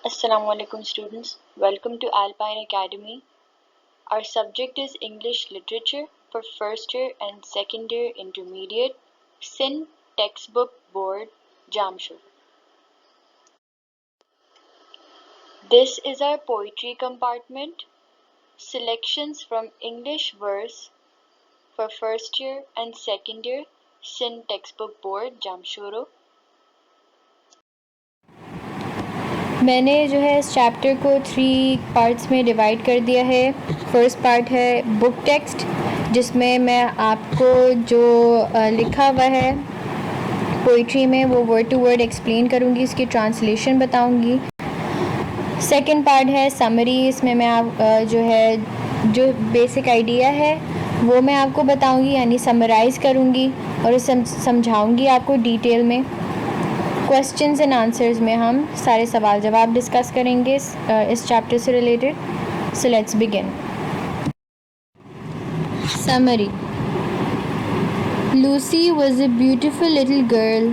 Assalamu alaikum students. Welcome to Alpine Academy. Our subject is English Literature for first year and second year intermediate, Sin Textbook Board, Jamshid. This is our poetry compartment. Selections from English verse for first year and second year, Sin Textbook Board, Jamshoro. मैंने जो है इस chapter को 3 parts में divide कर दिया है। First part है बुक टेक्स्ट, जिसमें मैं आपको जो लिखा हुआ है पोइट्री में वो वर्ड टू वर्ड एक्सप्लेन करूँगी, इसकी ट्रांसलेशन बताऊँगी। सेकंड पार्ट है समरी, इसमें मैं आप जो बेसिक आइडिया है वो मैं आपको बताऊँगी, यानी समराइज़ करूँगी और समझाऊँगी आपको डिटेल में। क्वेश्चंस एंड आंसर्स में हम सारे सवाल जवाब डिस्कस करेंगे इस चैप्टर से related. So let's begin. Summary. Lucy was a beautiful little girl.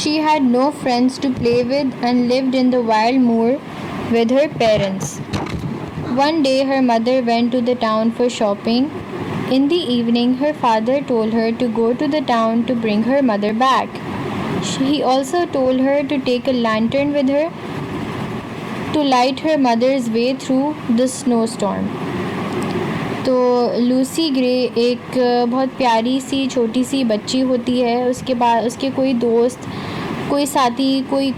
She had no friends to play with and lived in the wild moor with her parents. One day her mother went to the town for shopping. In the evening her father told her to go to the town to bring her mother back. He also told her to take a lantern with her to light her mother's way through the snowstorm. तो Lucy grey एक बहुत प्यारी सी छोटी सी बच्ची होती है। उसके बाद उसके कोई दोस्त, कोई साथी, कोई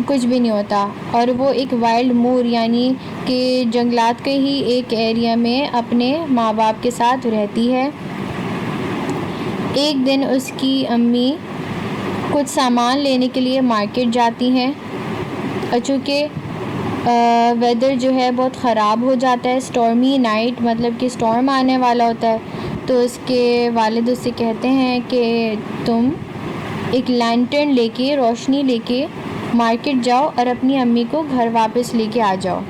कुछ भी नहीं होता, और वो एक वाइल्ड मूर यानी कि जंगलात के ही एक एरिया में अपने माँ बाप के साथ रहती है। एक दिन उसकी अम्मी कुछ सामान लेने के लिए मार्केट जाती हैं और चूँकि वेदर जो है बहुत ख़राब हो जाता है, स्टॉर्मी नाइट मतलब कि स्टॉर्म आने वाला होता है, तो उसके वालिद उससे कहते हैं कि तुम एक लैंटर्न लेके, रोशनी लेके मार्केट जाओ और अपनी अम्मी को घर वापस लेके आ जाओ।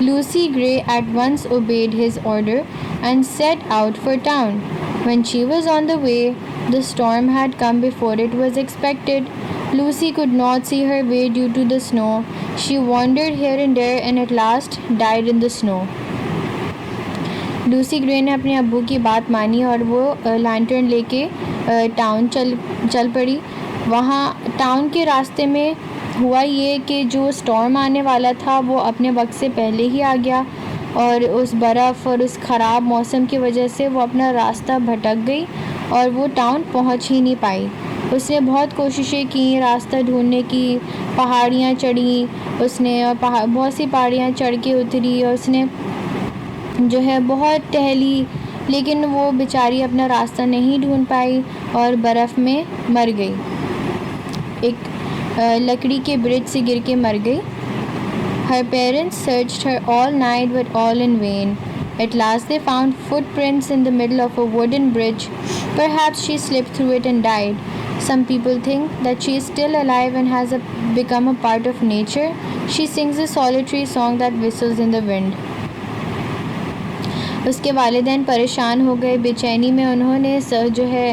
Lucy Gray at once obeyed his order and set out for town. When she was on the way, the storm had come before it was expected. Lucy could not see her way due to the snow. She wandered here and there and at last died in the snow. Lucy grey ने अपने अब्बू की बात मानी और वो lantern लेके town चल पड़ी। वहाँ टाउन के रास्ते में हुआ ये कि जो स्टॉर्म आने वाला था वो अपने वक्त से पहले ही आ गया, और उस बर्फ़ और उस ख़राब मौसम की वजह से वो अपना रास्ता भटक गई और वो टाउन पहुंच ही नहीं पाई। उसने बहुत कोशिशें की रास्ता ढूंढने की, पहाड़ियाँ चढ़ी उसने और बहुत सी पहाड़ियाँ चढ़ के उतरी और उसने जो है बहुत टहली, लेकिन वो बेचारी अपना रास्ता नहीं ढूंढ पाई और बर्फ़ में मर गई। एक लकड़ी के ब्रिज से गिर के मर गई। Her parents searched her all night but all in vain. At last they found footprints in the middle of a wooden bridge. Perhaps she slipped through it and died. Some people think that she is still alive and has become a part of nature. She sings a solitary song that whistles in the wind. उसके वालिदैन परेशान हो गए। बेचैनी में उन्होंने जो है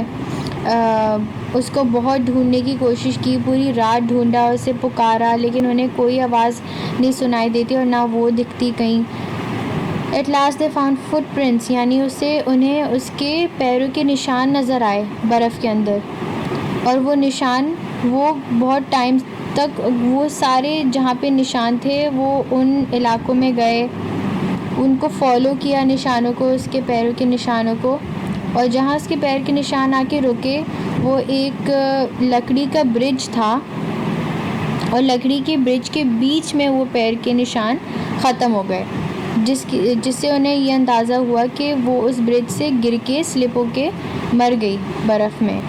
उसको बहुत ढूंढने की कोशिश की, पूरी रात ढूंढा, उसे पुकारा, लेकिन उन्हें कोई आवाज़ नहीं सुनाई देती और ना वो दिखती कहीं। At last they found footprints, यानी उन्हें उसके पैरों के निशान नज़र आए बर्फ़ के अंदर, और वो निशान वो बहुत टाइम तक वो सारे जहाँ पे निशान थे वो उन इलाकों में गए, उनको फॉलो किया निशानों को, उसके पैरों के निशानों को, और जहाँ उसके पैर के निशान आके रुके वो एक लकड़ी का ब्रिज था और लकड़ी के ब्रिज के बीच में वो पैर के निशान ख़त्म हो गए, जिससे उन्हें ये अंदाज़ा हुआ कि वो उस ब्रिज से गिर के स्लिप होके मर गई बर्फ़ में।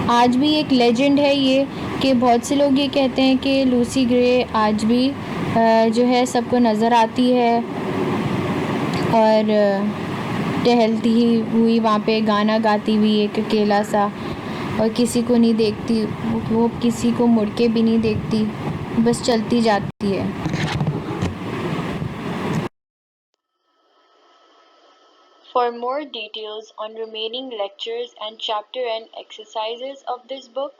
आज भी एक लेजेंड है ये कि बहुत से लोग ये कहते हैं कि लूसी ग्रे आज भी जो है सबको नज़र आती है और टहलती हुई वहाँ पे गाना गाती हुई एक अकेला सा, और किसी को नहीं देखती, वो किसी को मुड़ के भी नहीं देखती, बस चलती जाती है। For more details on remaining lectures and chapter and exercises of this book,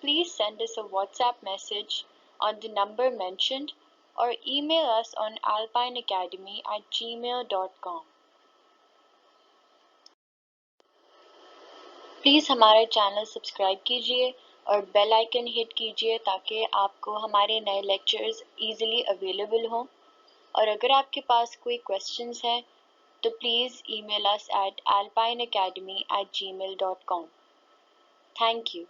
please send us a WhatsApp message on the number mentioned or email us on alpineacademy@gmail.com. Please हमारा चैनल सब्सक्राइब कीजिए और bell icon hit कीजिए ताकि आपको हमारे नए lectures easily available हों। और अगर आपके पास कोई क्वेश्चंस हैं तो please email us at alpineacademy@gmail.com. Thank you.